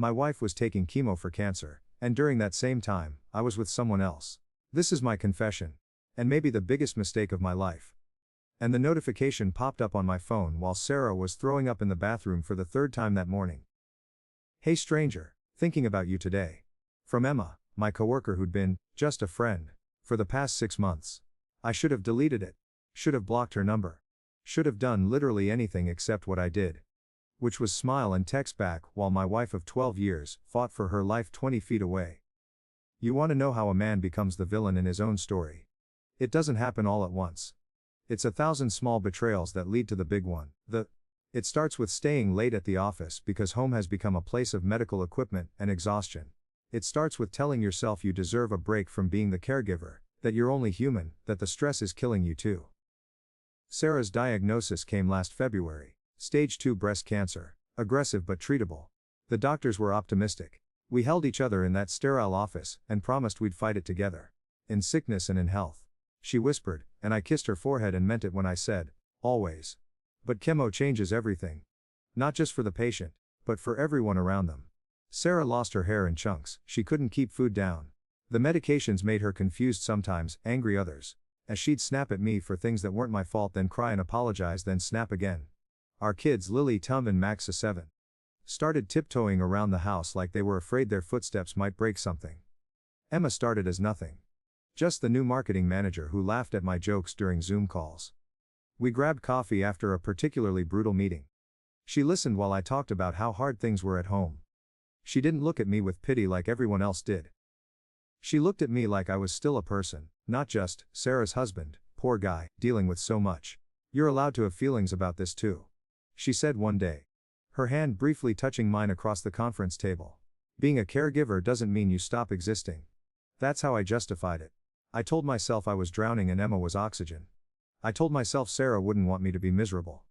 My wife was taking chemo for cancer, and during that same time, I was with someone else. This is my confession. And maybe the biggest mistake of my life. And the notification popped up on my phone while Sarah was throwing up in the bathroom for the third time that morning. Hey stranger, thinking about you today. From Emma, my coworker who'd been, just a friend, for the past 6 months. I should have deleted it. Should have blocked her number. Should have done literally anything except what I did. Which was smile and text back while my wife of 12 years fought for her life 20 feet away. You want to know how a man becomes the villain in his own story? It doesn't happen all at once. It's 1,000 small betrayals that lead to the big one. It starts with staying late at the office because home has become a place of medical equipment and exhaustion. It starts with telling yourself you deserve a break from being the caregiver, that you're only human, that the stress is killing you too. Sarah's diagnosis came last February. Stage 2 breast cancer, aggressive but treatable. The doctors were optimistic. We held each other in that sterile office and promised we'd fight it together. In sickness and in health. She whispered, and I kissed her forehead and meant it when I said, always. But chemo changes everything. Not just for the patient, but for everyone around them. Sarah lost her hair in chunks, she couldn't keep food down. The medications made her confused sometimes, angry others. As she'd snap at me for things that weren't my fault, then cry and apologize, then snap again. Our kids, Lily, Tum and Max, 7, started tiptoeing around the house like they were afraid their footsteps might break something. Emma started as nothing. Just the new marketing manager who laughed at my jokes during Zoom calls. We grabbed coffee after a particularly brutal meeting. She listened while I talked about how hard things were at home. She didn't look at me with pity like everyone else did. She looked at me like I was still a person, not just Sarah's husband, poor guy, dealing with so much. You're allowed to have feelings about this too. She said one day. Her hand briefly touching mine across the conference table. Being a caregiver doesn't mean you stop existing. That's how I justified it. I told myself I was drowning and Emma was oxygen. I told myself Sarah wouldn't want me to be miserable.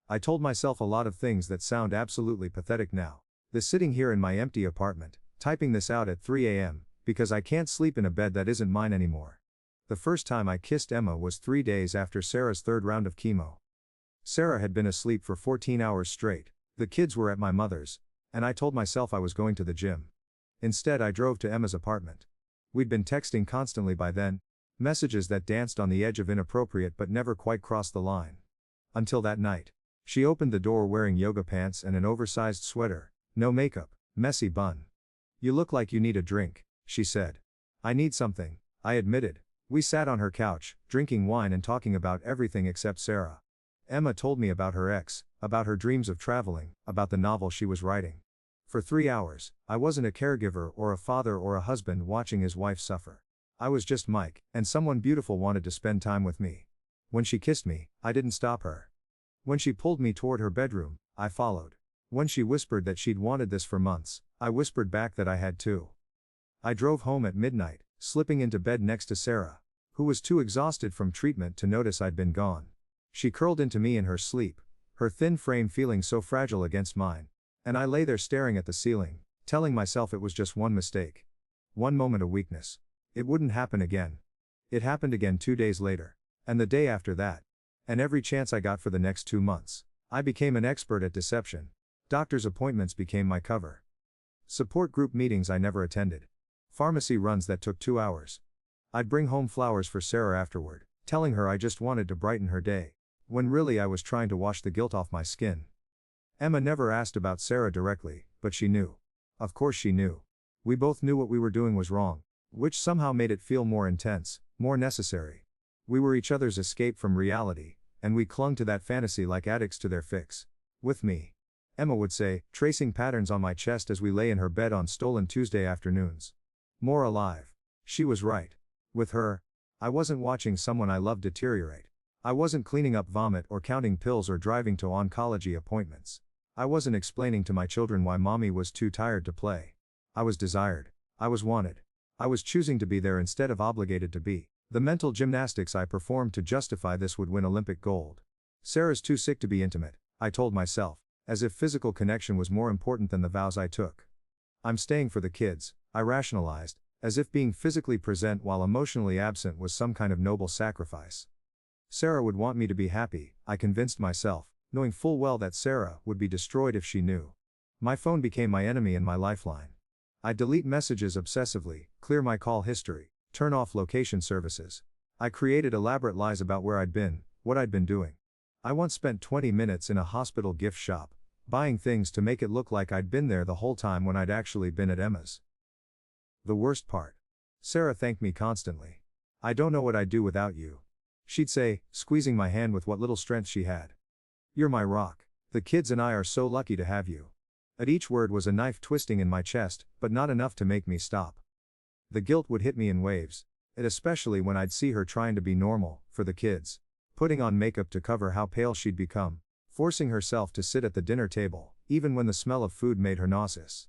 I told myself a lot of things that sound absolutely pathetic now. Sitting here in my empty apartment, typing this out at 3 a.m., because I can't sleep in a bed that isn't mine anymore. The first time I kissed Emma was 3 days after Sarah's third round of chemo. Sarah had been asleep for 14 hours straight, the kids were at my mother's, and I told myself I was going to the gym. Instead, I drove to Emma's apartment. We'd been texting constantly by then, messages that danced on the edge of inappropriate but never quite crossed the line. Until that night. She opened the door wearing yoga pants and an oversized sweater, no makeup, messy bun. You look like you need a drink, she said. I need something, I admitted. We sat on her couch, drinking wine and talking about everything except Sarah. Emma told me about her ex, about her dreams of traveling, about the novel she was writing. For 3 hours, I wasn't a caregiver or a father or a husband watching his wife suffer. I was just Mike, and someone beautiful wanted to spend time with me. When she kissed me, I didn't stop her. When she pulled me toward her bedroom, I followed. When she whispered that she'd wanted this for months, I whispered back that I had too. I drove home at midnight, slipping into bed next to Sarah, who was too exhausted from treatment to notice I'd been gone. She curled into me in her sleep, her thin frame feeling so fragile against mine. And I lay there staring at the ceiling, telling myself it was just one mistake. One moment of weakness. It wouldn't happen again. It happened again 2 days later. And the day after that. And every chance I got for the next 2 months. I became an expert at deception. Doctor's appointments became my cover. Support group meetings I never attended. Pharmacy runs that took 2 hours. I'd bring home flowers for Sarah afterward, telling her I just wanted to brighten her day. When really I was trying to wash the guilt off my skin. Emma never asked about Sarah directly, but she knew. Of course she knew. We both knew what we were doing was wrong, which somehow made it feel more intense, more necessary. We were each other's escape from reality, and we clung to that fantasy like addicts to their fix. With me, Emma would say, tracing patterns on my chest as we lay in her bed on stolen Tuesday afternoons. More alive. She was right. With her, I wasn't watching someone I loved deteriorate. I wasn't cleaning up vomit or counting pills or driving to oncology appointments. I wasn't explaining to my children why mommy was too tired to play. I was desired. I was wanted. I was choosing to be there instead of obligated to be. The mental gymnastics I performed to justify this would win Olympic gold. Sarah's too sick to be intimate, I told myself, as if physical connection was more important than the vows I took. I'm staying for the kids, I rationalized, as if being physically present while emotionally absent was some kind of noble sacrifice. Sarah would want me to be happy, I convinced myself, knowing full well that Sarah would be destroyed if she knew. My phone became my enemy and my lifeline. I delete messages obsessively, clear my call history, turn off location services. I created elaborate lies about where I'd been, what I'd been doing. I once spent 20 minutes in a hospital gift shop, buying things to make it look like I'd been there the whole time when I'd actually been at Emma's. The worst part. Sarah thanked me constantly. "I don't know what I'd do without you," she'd say, squeezing my hand with what little strength she had. "You're my rock. The kids and I are so lucky to have you." At each word was a knife twisting in my chest, but not enough to make me stop. The guilt would hit me in waves, and especially when I'd see her trying to be normal, for the kids. Putting on makeup to cover how pale she'd become, forcing herself to sit at the dinner table, even when the smell of food made her nauseous.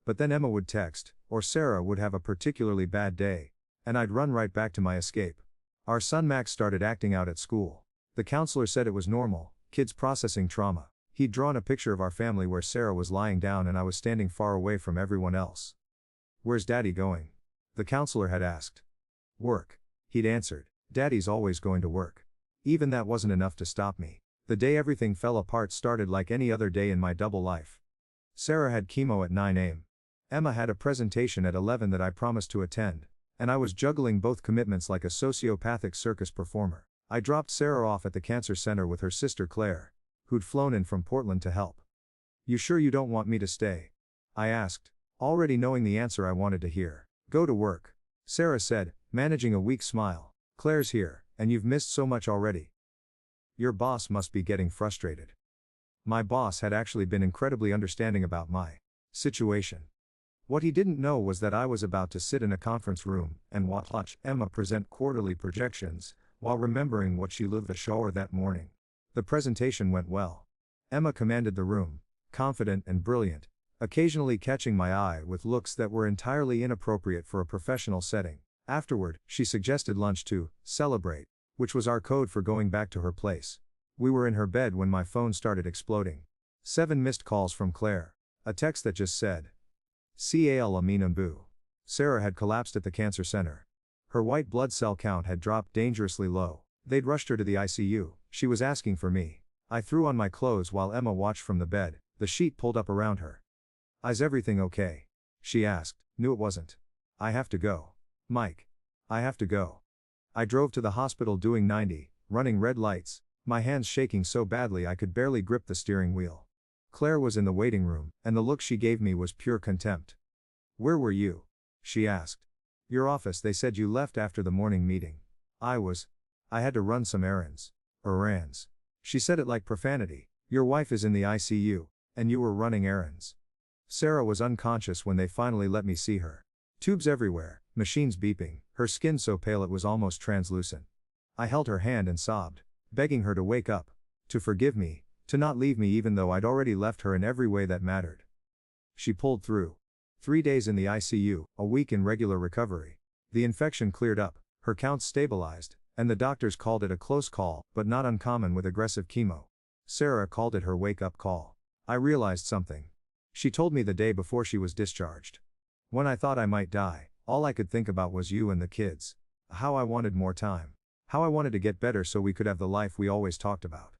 But then Emma would text, or Sarah would have a particularly bad day, and I'd run right back to my escape. Our son Max started acting out at school. The counselor said it was normal, kids processing trauma. He'd drawn a picture of our family where Sarah was lying down and I was standing far away from everyone else. "Where's Daddy going?" the counselor had asked. "Work," he'd answered. "Daddy's always going to work." Even that wasn't enough to stop me. The day everything fell apart started like any other day in my double life. Sarah had chemo at 9 a.m. Emma had a presentation at 11 that I promised to attend, and I was juggling both commitments like a sociopathic circus performer. I dropped Sarah off at the cancer center with her sister Claire, who'd flown in from Portland to help. "You sure you don't want me to stay?" I asked, already knowing the answer I wanted to hear. "Go to work," Sarah said, managing a weak smile. "Claire's here, and you've missed so much already." "Your boss must be getting frustrated." My boss had actually been incredibly understanding about my situation. What he didn't know was that I was about to sit in a conference room and watch Emma present quarterly projections, while remembering what she lived ashore that morning. The presentation went well. Emma commanded the room, confident and brilliant, occasionally catching my eye with looks that were entirely inappropriate for a professional setting. Afterward, she suggested lunch to celebrate, which was our code for going back to her place. We were in her bed when my phone started exploding. 7 missed calls from Claire. A text that just said, "Cal Aminambu." Sarah had collapsed at the cancer center. Her white blood cell count had dropped dangerously low. They'd rushed her to the ICU. She was asking for me. I threw on my clothes while Emma watched from the bed, the sheet pulled up around her. "Is everything okay?" she asked. "Knew it wasn't. I have to go. Mike. I have to go." I drove to the hospital doing 90, running red lights, my hands shaking so badly I could barely grip the steering wheel. Claire was in the waiting room, and the look she gave me was pure contempt. "Where were you?" she asked. "Your office. They said you left after the morning meeting." I had to run some errands. "Errands." She said it like profanity. "Your wife is in the ICU, and you were running errands." Sarah was unconscious when they finally let me see her. Tubes everywhere, machines beeping, her skin so pale it was almost translucent. I held her hand and sobbed, begging her to wake up, to forgive me, to not leave me even though I'd already left her in every way that mattered. She pulled through. 3 days in the ICU, a week in regular recovery. The infection cleared up, her counts stabilized, and the doctors called it a close call, but not uncommon with aggressive chemo. Sarah called it her wake-up call. I realized something. She told me the day before she was discharged. "When I thought I might die, all I could think about was you and the kids. How I wanted more time. How I wanted to get better so we could have the life we always talked about.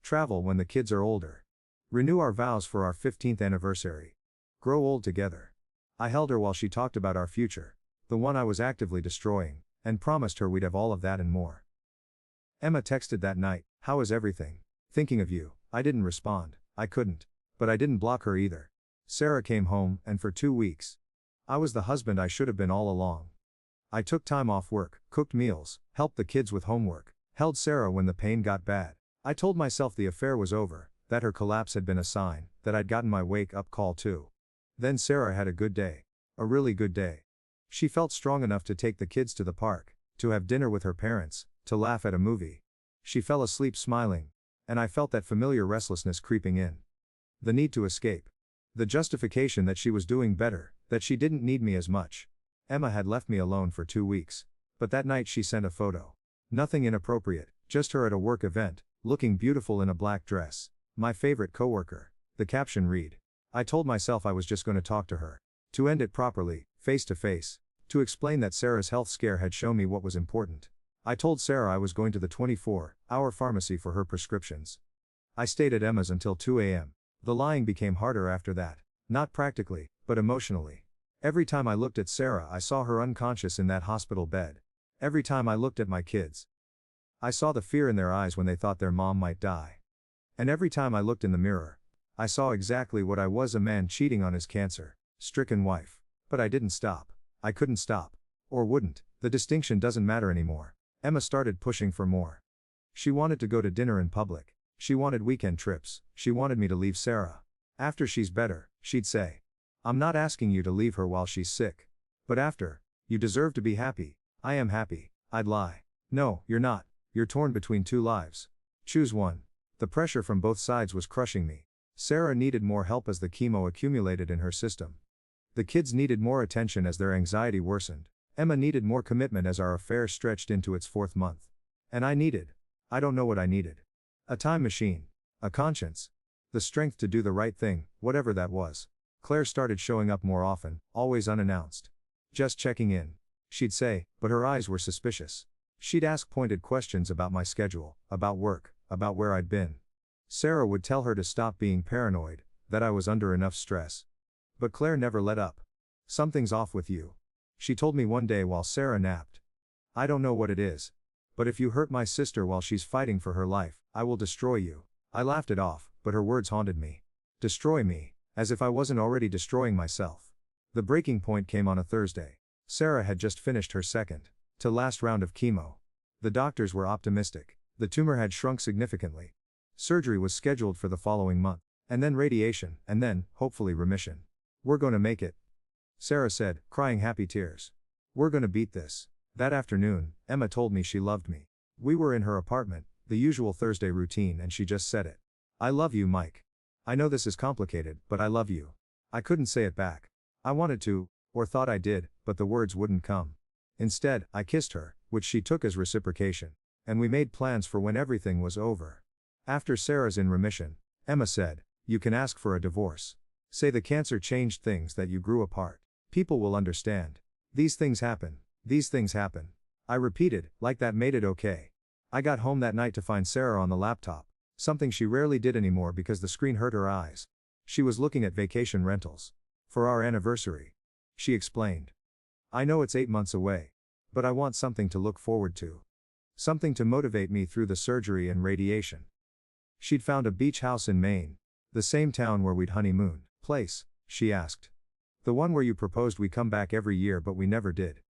Travel when the kids are older. Renew our vows for our 15th anniversary. Grow old together." I held her while she talked about our future, the one I was actively destroying, and promised her we'd have all of that and more. Emma texted that night, "How is everything? Thinking of you." I didn't respond. I couldn't. But I didn't block her either. Sarah came home, and for 2 weeks, I was the husband I should have been all along. I took time off work, cooked meals, helped the kids with homework, held Sarah when the pain got bad. I told myself the affair was over, that her collapse had been a sign, that I'd gotten my wake-up call too. Then Sarah had a good day. A really good day. She felt strong enough to take the kids to the park, to have dinner with her parents, to laugh at a movie. She fell asleep smiling, and I felt that familiar restlessness creeping in. The need to escape. The justification that she was doing better, that she didn't need me as much. Emma had left me alone for 2 weeks. But that night she sent a photo. Nothing inappropriate, just her at a work event, looking beautiful in a black dress. My favorite coworker. The caption read, "I told myself I was just going to talk to her. To end it properly, face to face. To explain that Sarah's health scare had shown me what was important. I told Sarah I was going to the 24-hour pharmacy for her prescriptions. I stayed at Emma's until 2 a.m. The lying became harder after that. Not practically, but emotionally. Every time I looked at Sarah, I saw her unconscious in that hospital bed. Every time I looked at my kids, I saw the fear in their eyes when they thought their mom might die. And every time I looked in the mirror, I saw exactly what I was, a man cheating on his cancer-stricken wife. But I didn't stop. I couldn't stop. Or wouldn't. The distinction doesn't matter anymore. Emma started pushing for more. She wanted to go to dinner in public. She wanted weekend trips. She wanted me to leave Sarah. After she's better, she'd say. I'm not asking you to leave her while she's sick. But after, you deserve to be happy. I am happy. I'd lie. No, you're not. You're torn between two lives. Choose one. The pressure from both sides was crushing me. Sarah needed more help as the chemo accumulated in her system. The kids needed more attention as their anxiety worsened. Emma needed more commitment as our affair stretched into its 4th month. And I don't know what I needed. A time machine. A conscience. The strength to do the right thing, whatever that was. Claire started showing up more often, always unannounced. Just checking in, she'd say, but her eyes were suspicious. She'd ask pointed questions about my schedule, about work, about where I'd been. Sarah would tell her to stop being paranoid, that I was under enough stress. But Claire never let up. Something's off with you. She told me one day while Sarah napped. I don't know what it is. But if you hurt my sister while she's fighting for her life, I will destroy you. I laughed it off, but her words haunted me. Destroy me, as if I wasn't already destroying myself. The breaking point came on a Thursday. Sarah had just finished her second to last round of chemo. The doctors were optimistic. The tumor had shrunk significantly. Surgery was scheduled for the following month, and then radiation, and then, hopefully, remission. We're going to make it, Sarah said, crying happy tears. We're going to beat this. That afternoon, Emma told me she loved me. We were in her apartment, the usual Thursday routine, and she just said it. I love you, Mike. I know this is complicated, but I love you. I couldn't say it back. I wanted to, or thought I did, but the words wouldn't come. Instead, I kissed her, which she took as reciprocation, and we made plans for when everything was over. After Sarah's in remission, Emma said, you can ask for a divorce. Say the cancer changed things, that you grew apart. People will understand. These things happen. These things happen. I repeated, like that made it okay. I got home that night to find Sarah on the laptop, something she rarely did anymore because the screen hurt her eyes. She was looking at vacation rentals. For our anniversary. She explained. I know it's 8 months away. But I want something to look forward to. Something to motivate me through the surgery and radiation. She'd found a beach house in Maine. The same town where we'd honeymoon. Place, she asked. The one where you proposed we come back every year but we never did.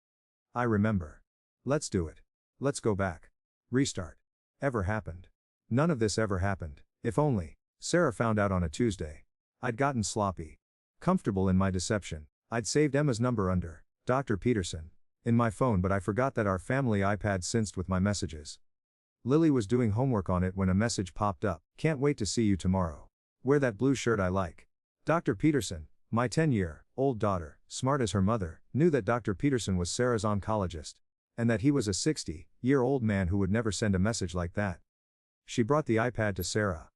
I remember. Let's do it. Let's go back. Restart. Ever happened? None of this ever happened. If only. Sarah found out on a Tuesday. I'd gotten sloppy. Comfortable in my deception. I'd saved Emma's number under Dr. Peterson in my phone, but I forgot that our family iPad synced with my messages. Lily was doing homework on it when a message popped up. Can't wait to see you tomorrow. Wear that blue shirt I like. Dr. Peterson, my 10-year-old daughter, smart as her mother, knew that Dr. Peterson was Sarah's oncologist, and that he was a 60-year-old man who would never send a message like that. She brought the iPad to Sarah.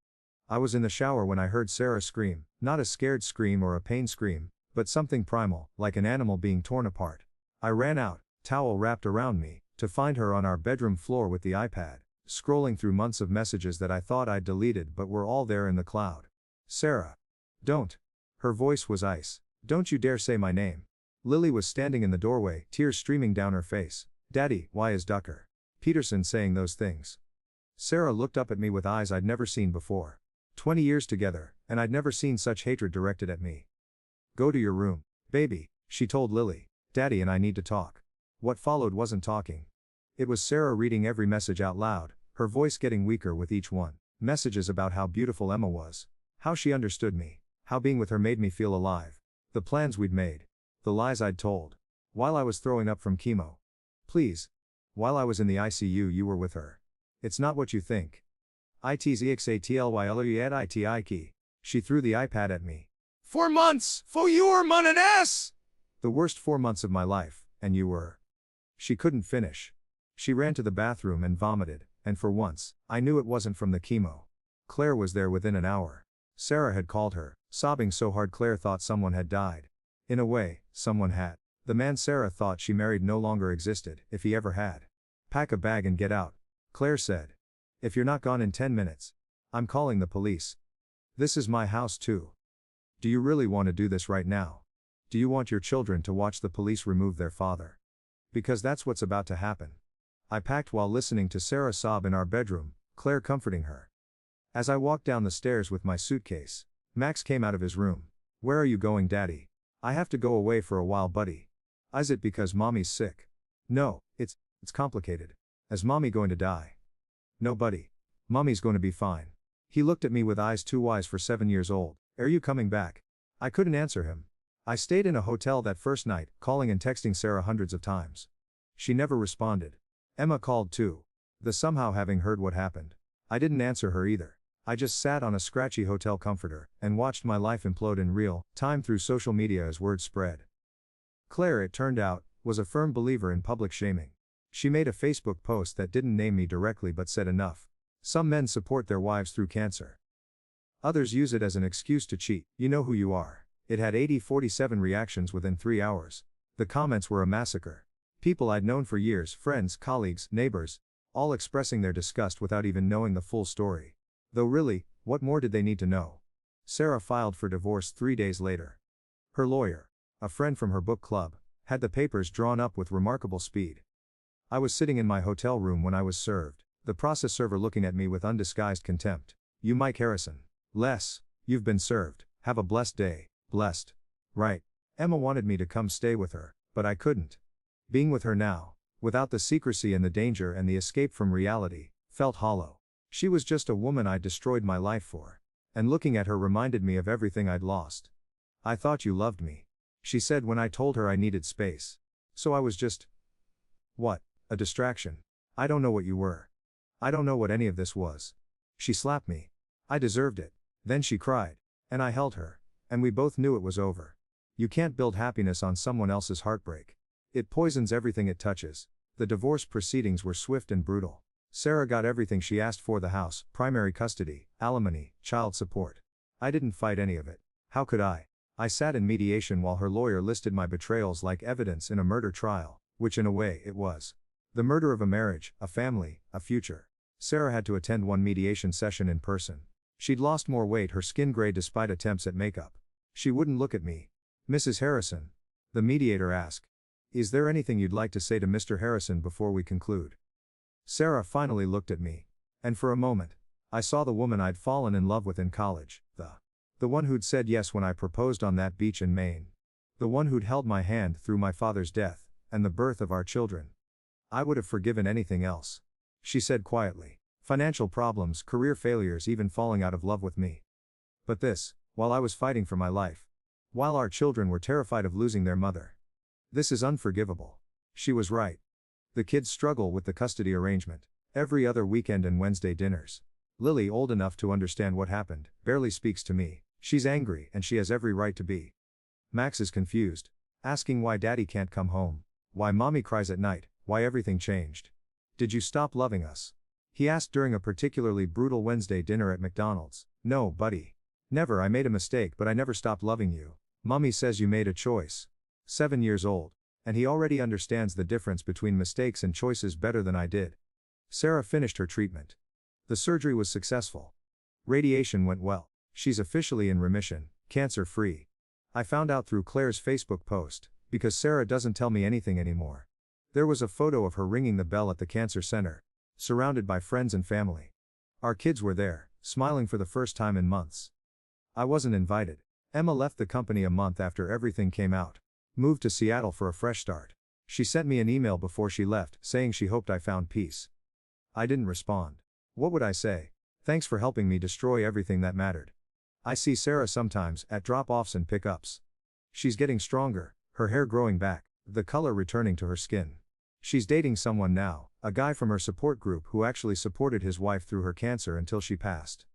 I was in the shower when I heard Sarah scream, not a scared scream or a pain scream, but something primal, like an animal being torn apart. I ran out, towel wrapped around me, to find her on our bedroom floor with the iPad, scrolling through months of messages that I thought I'd deleted but were all there in the cloud. Sarah. Don't. Her voice was ice. Don't you dare say my name. Lily was standing in the doorway, tears streaming down her face. Daddy, why is Dr. Peterson saying those things? Sarah looked up at me with eyes I'd never seen before. 20 years together, and I'd never seen such hatred directed at me. Go to your room, baby, she told Lily. Daddy and I need to talk. What followed wasn't talking. It was Sarah reading every message out loud, her voice getting weaker with each one. Messages about how beautiful Emma was. How she understood me. How being with her made me feel alive. The plans we'd made. The lies I'd told. While I was throwing up from chemo. Please. While I was in the ICU you were with her. It's not what you think. ITZXATLYLUETITIKI. She threw the iPad at me. 4 months! For your money-ass! The worst 4 months of my life, and you were. She couldn't finish. She ran to the bathroom and vomited, and for once, I knew it wasn't from the chemo. Claire was there within an hour. Sarah had called her, sobbing so hard Claire thought someone had died. In a way, someone had. The man Sarah thought she married no longer existed, if he ever had. Pack a bag and get out, Claire said. If you're not gone in 10 minutes, I'm calling the police. This is my house too. Do you really want to do this right now? Do you want your children to watch the police remove their father? Because that's what's about to happen. I packed while listening to Sarah sob in our bedroom, Claire comforting her. As I walked down the stairs with my suitcase, Max came out of his room. Where are you going, Daddy? I have to go away for a while, buddy. Is it because Mommy's sick? No, it's complicated. Is Mommy going to die? No, buddy. Mommy's going to be fine. He looked at me with eyes too wise for 7 years old. Are you coming back? I couldn't answer him. I stayed in a hotel that first night, calling and texting Sarah hundreds of times. She never responded. Emma called too. Somehow having heard what happened. I didn't answer her either. I just sat on a scratchy hotel comforter and watched my life implode in real time through social media as word spread. Claire, it turned out, was a firm believer in public shaming. She made a Facebook post that didn't name me directly but said enough. Some men support their wives through cancer. Others use it as an excuse to cheat. You know who you are. It had 47 reactions within 3 hours. The comments were a massacre. People I'd known for years, friends, colleagues, neighbors, all expressing their disgust without even knowing the full story. Though really, what more did they need to know? Sarah filed for divorce 3 days later. Her lawyer, a friend from her book club, had the papers drawn up with remarkable speed. I was sitting in my hotel room when I was served, the process server looking at me with undisguised contempt. You Mike Harrison. Les, you've been served, have a blessed day. Blessed. Right. Emma wanted me to come stay with her, but I couldn't. Being with her now, without the secrecy and the danger and the escape from reality, felt hollow. She was just a woman I'd destroyed my life for. And looking at her reminded me of everything I'd lost. I thought you loved me, she said when I told her I needed space. So I was just... What? A distraction. I don't know what you were. I don't know what any of this was. She slapped me. I deserved it. Then she cried. And I held her. And we both knew it was over. You can't build happiness on someone else's heartbreak. It poisons everything it touches. The divorce proceedings were swift and brutal. Sarah got everything she asked for: the house, primary custody, alimony, child support. I didn't fight any of it. How could I? I sat in mediation while her lawyer listed my betrayals like evidence in a murder trial, which in a way it was. The murder of a marriage, a family, a future. Sarah had to attend one mediation session in person. She'd lost more weight, her skin gray despite attempts at makeup. She wouldn't look at me. Mrs. Harrison, the mediator asked, is there anything you'd like to say to Mr. Harrison before we conclude? Sarah finally looked at me. And for a moment, I saw the woman I'd fallen in love with in college, the one who'd said yes when I proposed on that beach in Maine. The one who'd held my hand through my father's death, and the birth of our children. I would have forgiven anything else. She said quietly. Financial problems, career failures, even falling out of love with me. But this, while I was fighting for my life. While our children were terrified of losing their mother. This is unforgivable. She was right. The kids struggle with the custody arrangement. Every other weekend and Wednesday dinners. Lily, old enough to understand what happened, barely speaks to me. She's angry and she has every right to be. Max is confused. Asking why Daddy can't come home. Why Mommy cries at night, why everything changed. Did you stop loving us? He asked during a particularly brutal Wednesday dinner at McDonald's. No, buddy. Never. I made a mistake, but I never stopped loving you. Mommy says you made a choice. 7 years old. And he already understands the difference between mistakes and choices better than I did. Sarah finished her treatment. The surgery was successful. Radiation went well. She's officially in remission, cancer-free. I found out through Claire's Facebook post, because Sarah doesn't tell me anything anymore. There was a photo of her ringing the bell at the cancer center, surrounded by friends and family. Our kids were there, smiling for the first time in months. I wasn't invited. Emma left the company a month after everything came out. Moved to Seattle for a fresh start. She sent me an email before she left, saying she hoped I found peace. I didn't respond. What would I say? Thanks for helping me destroy everything that mattered. I see Sarah sometimes, at drop-offs and pick-ups. She's getting stronger, her hair growing back, the color returning to her skin. She's dating someone now, a guy from her support group who actually supported his wife through her cancer until she passed.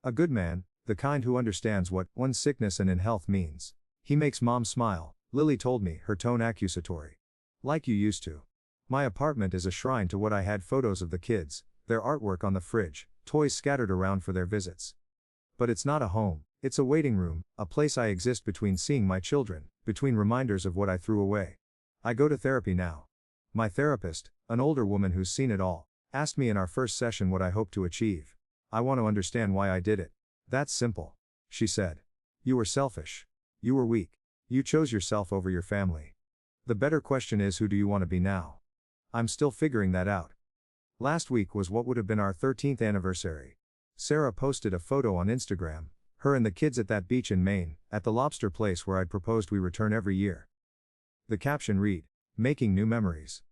A good man, the kind who understands what one's sickness and in health means. He makes Mom smile, Lily told me, her tone accusatory. Like you used to. My apartment is a shrine to what I had: photos of the kids, their artwork on the fridge, toys scattered around for their visits. But it's not a home, it's a waiting room, a place I exist between seeing my children, between reminders of what I threw away. I go to therapy now. My therapist, an older woman who's seen it all, asked me in our first session what I hope to achieve. I want to understand why I did it. That's simple. She said. You were selfish. You were weak. You chose yourself over your family. The better question is, who do you want to be now? I'm still figuring that out. Last week was what would have been our 13th anniversary. Sarah posted a photo on Instagram, her and the kids at that beach in Maine, at the lobster place where I'd proposed we return every year. The caption read, "Making new memories."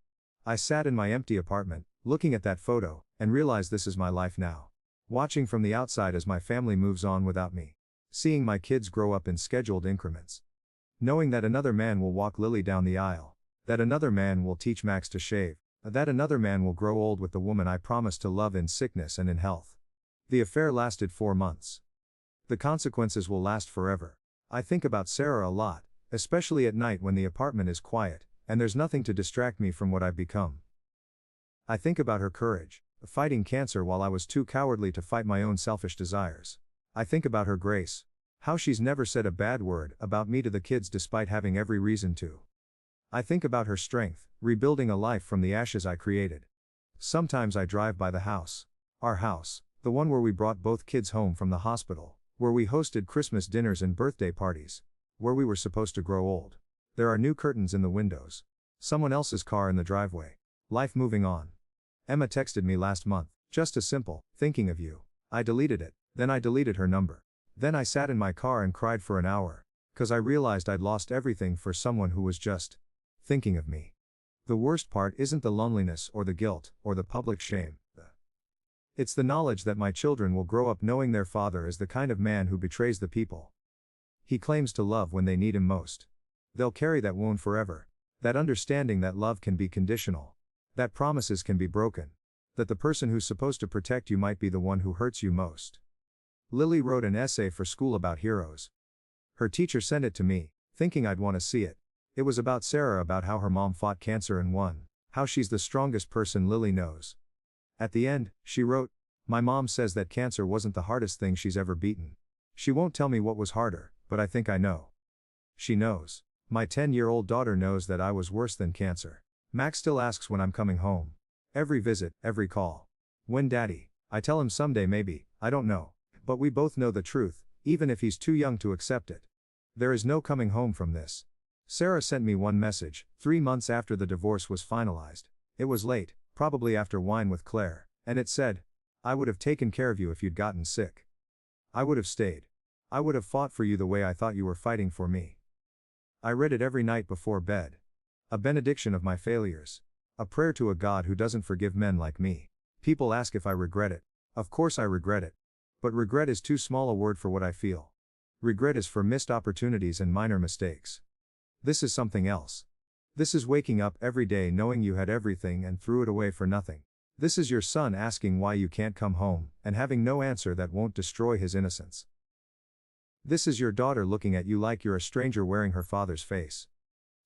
I sat in my empty apartment, looking at that photo, and realized this is my life now. Watching from the outside as my family moves on without me. Seeing my kids grow up in scheduled increments. Knowing that another man will walk Lily down the aisle. That another man will teach Max to shave. That another man will grow old with the woman I promised to love in sickness and in health. The affair lasted 4 months. The consequences will last forever. I think about Sarah a lot, especially at night when the apartment is quiet, and there's nothing to distract me from what I've become. I think about her courage, fighting cancer while I was too cowardly to fight my own selfish desires. I think about her grace, how she's never said a bad word about me to the kids despite having every reason to. I think about her strength, rebuilding a life from the ashes I created. Sometimes I drive by the house. Our house, the one where we brought both kids home from the hospital, where we hosted Christmas dinners and birthday parties, where we were supposed to grow old. There are new curtains in the windows. Someone else's car in the driveway. Life moving on. Emma texted me last month, just a simple, thinking of you. I deleted it, then I deleted her number. Then I sat in my car and cried for an hour, 'cause I realized I'd lost everything for someone who was just thinking of me. The worst part isn't the loneliness or the guilt or the public shame. It's the knowledge that my children will grow up knowing their father is the kind of man who betrays the people he claims to love when they need him most. They'll carry that wound forever. That understanding that love can be conditional. That promises can be broken. That the person who's supposed to protect you might be the one who hurts you most. Lily wrote an essay for school about heroes. Her teacher sent it to me, thinking I'd want to see it. It was about Sarah, about how her mom fought cancer and won, how she's the strongest person Lily knows. At the end, she wrote, "My mom says that cancer wasn't the hardest thing she's ever beaten. She won't tell me what was harder, but I think I know." She knows. My 10-year-old daughter knows that I was worse than cancer. Max still asks when I'm coming home. Every visit, every call. When Daddy? I tell him someday maybe, I don't know. But we both know the truth, even if he's too young to accept it. There is no coming home from this. Sarah sent me one message, 3 months after the divorce was finalized. It was late, probably after wine with Claire, and it said, "I would have taken care of you if you'd gotten sick. I would have stayed. I would have fought for you the way I thought you were fighting for me." I read it every night before bed. A benediction of my failures. A prayer to a God who doesn't forgive men like me. People ask if I regret it. Of course I regret it. But regret is too small a word for what I feel. Regret is for missed opportunities and minor mistakes. This is something else. This is waking up every day knowing you had everything and threw it away for nothing. This is your son asking why you can't come home, and having no answer that won't destroy his innocence. This is your daughter looking at you like you're a stranger wearing her father's face.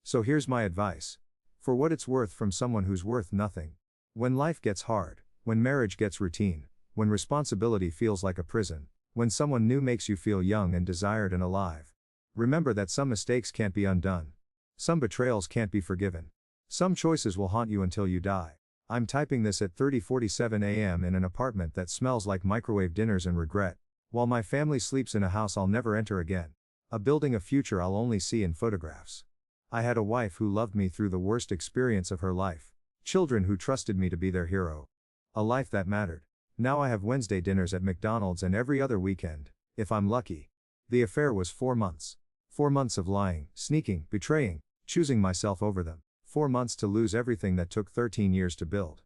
So here's my advice. For what it's worth from someone who's worth nothing. When life gets hard, when marriage gets routine, when responsibility feels like a prison, when someone new makes you feel young and desired and alive. Remember that some mistakes can't be undone. Some betrayals can't be forgiven. Some choices will haunt you until you die. I'm typing this at 30:47 a.m. in an apartment that smells like microwave dinners and regret, while my family sleeps in a house I'll never enter again. A building a future I'll only see in photographs. I had a wife who loved me through the worst experience of her life. Children who trusted me to be their hero. A life that mattered. Now I have Wednesday dinners at McDonald's and every other weekend, if I'm lucky. The affair was 4 months. 4 months of lying, sneaking, betraying, choosing myself over them. 4 months to lose everything that took 13 years to build.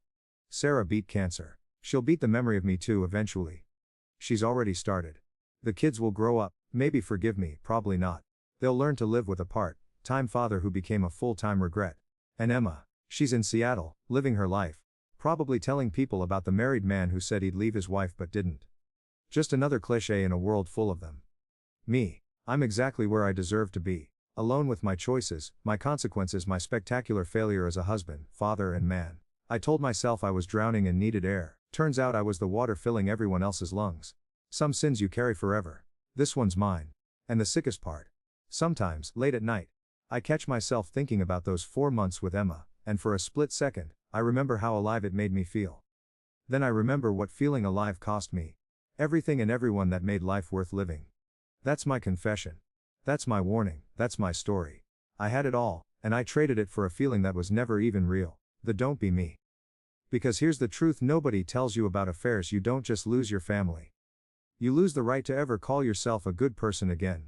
Sarah beat cancer. She'll beat the memory of me too eventually. She's already started. The kids will grow up, maybe forgive me, probably not. They'll learn to live with a part-time father who became a full-time regret. And Emma, she's in Seattle, living her life. Probably telling people about the married man who said he'd leave his wife but didn't. Just another cliché in a world full of them. Me, I'm exactly where I deserve to be. Alone with my choices, my consequences, my spectacular failure as a husband, father and man. I told myself I was drowning and needed air. Turns out I was the water filling everyone else's lungs. Some sins you carry forever. This one's mine. And the sickest part. Sometimes, late at night, I catch myself thinking about those 4 months with Emma, and for a split second, I remember how alive it made me feel. Then I remember what feeling alive cost me. Everything and everyone that made life worth living. That's my confession. That's my warning, that's my story. I had it all, and I traded it for a feeling that was never even real. The don't be me. Because here's the truth nobody tells you about affairs: you don't just lose your family. You lose the right to ever call yourself a good person again.